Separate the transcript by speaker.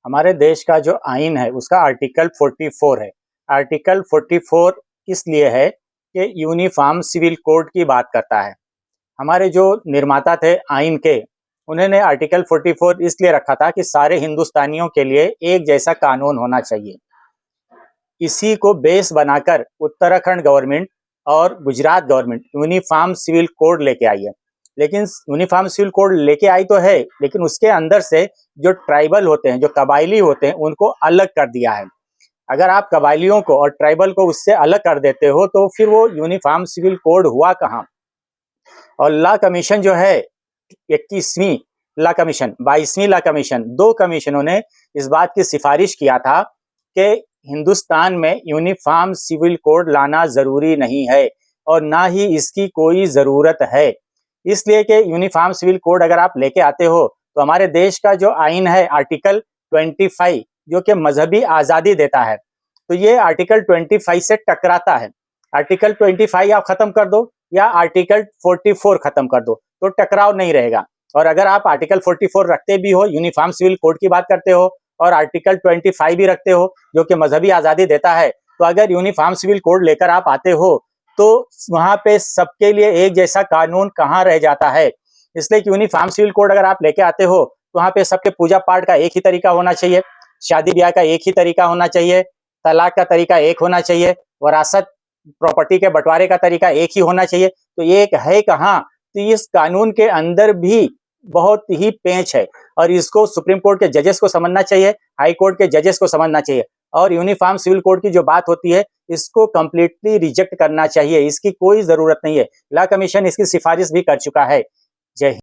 Speaker 1: हमारे देश का जो आइन है उसका आर्टिकल 44 है। आर्टिकल 44 इसलिए है कि यूनिफॉर्म सिविल कोड की बात करता है। हमारे जो निर्माता थे आइन के, उन्होंने आर्टिकल 44 इसलिए रखा था कि सारे हिंदुस्तानियों के लिए एक जैसा कानून होना चाहिए। इसी को बेस बनाकर उत्तराखंड गवर्नमेंट और Gujarat government uniform civil code लेके आई है। लेकिन यूनिफॉर्म सिविल कोड लेके आई तो है, लेकिन उसके अंदर से जो ट्राइबल होते हैं, जो कबायली होते हैं, उनको अलग कर दिया है। अगर आप कबायलियों को और ट्राइबल को उससे अलग कर देते हो तो फिर वो यूनिफॉर्म सिविल कोड हुआ कहाँ। और लॉ कमीशन जो है 21वीं लॉ कमीशन, 22वीं लॉ कमीशन, दो कमीशनों ने इस बात की सिफारिश किया था कि हिंदुस्तान में यूनिफॉर्म सिविल कोड लाना जरूरी नहीं है और ना ही इसकी कोई जरूरत है। इसलिए कि यूनिफॉर्म सिविल कोड अगर आप लेके आते हो तो हमारे देश का जो आइन है आर्टिकल 25 जो कि मजहबी आज़ादी देता है, तो ये आर्टिकल 25 से टकराता है। आर्टिकल 25 आप खत्म कर दो या आर्टिकल 44 खत्म कर दो तो टकराव नहीं रहेगा। और अगर आप आर्टिकल 44 रखते भी हो, यूनिफॉर्म सिविल कोड की बात करते हो, और आर्टिकल 25 भी रखते हो जो कि मजहबी आज़ादी देता है, तो अगर यूनिफॉर्म सिविल कोड लेकर आप आते हो तो वहां पे सबके लिए एक जैसा कानून कहाँ रह जाता है। इसलिए कि यूनिफॉर्म सिविल कोड अगर आप लेके आते हो तो वहां पे सबके पूजा पाठ का एक ही तरीका होना चाहिए, शादी ब्याह का एक ही तरीका होना चाहिए, तलाक का तरीका एक होना चाहिए, वरासत प्रॉपर्टी के बंटवारे का तरीका एक ही होना चाहिए। तो ये एक है कहाँ। तो इस कानून के अंदर भी बहुत ही पेंच है और इसको सुप्रीम कोर्ट के जजेस को समझना चाहिए, हाई कोर्ट के जजेस को समझना चाहिए। और यूनिफॉर्म सिविल कोड की जो बात होती है इसको कंप्लीटली रिजेक्ट करना चाहिए, इसकी कोई जरूरत नहीं है। लॉ कमीशन इसकी सिफारिश भी कर चुका है। जय हिंद।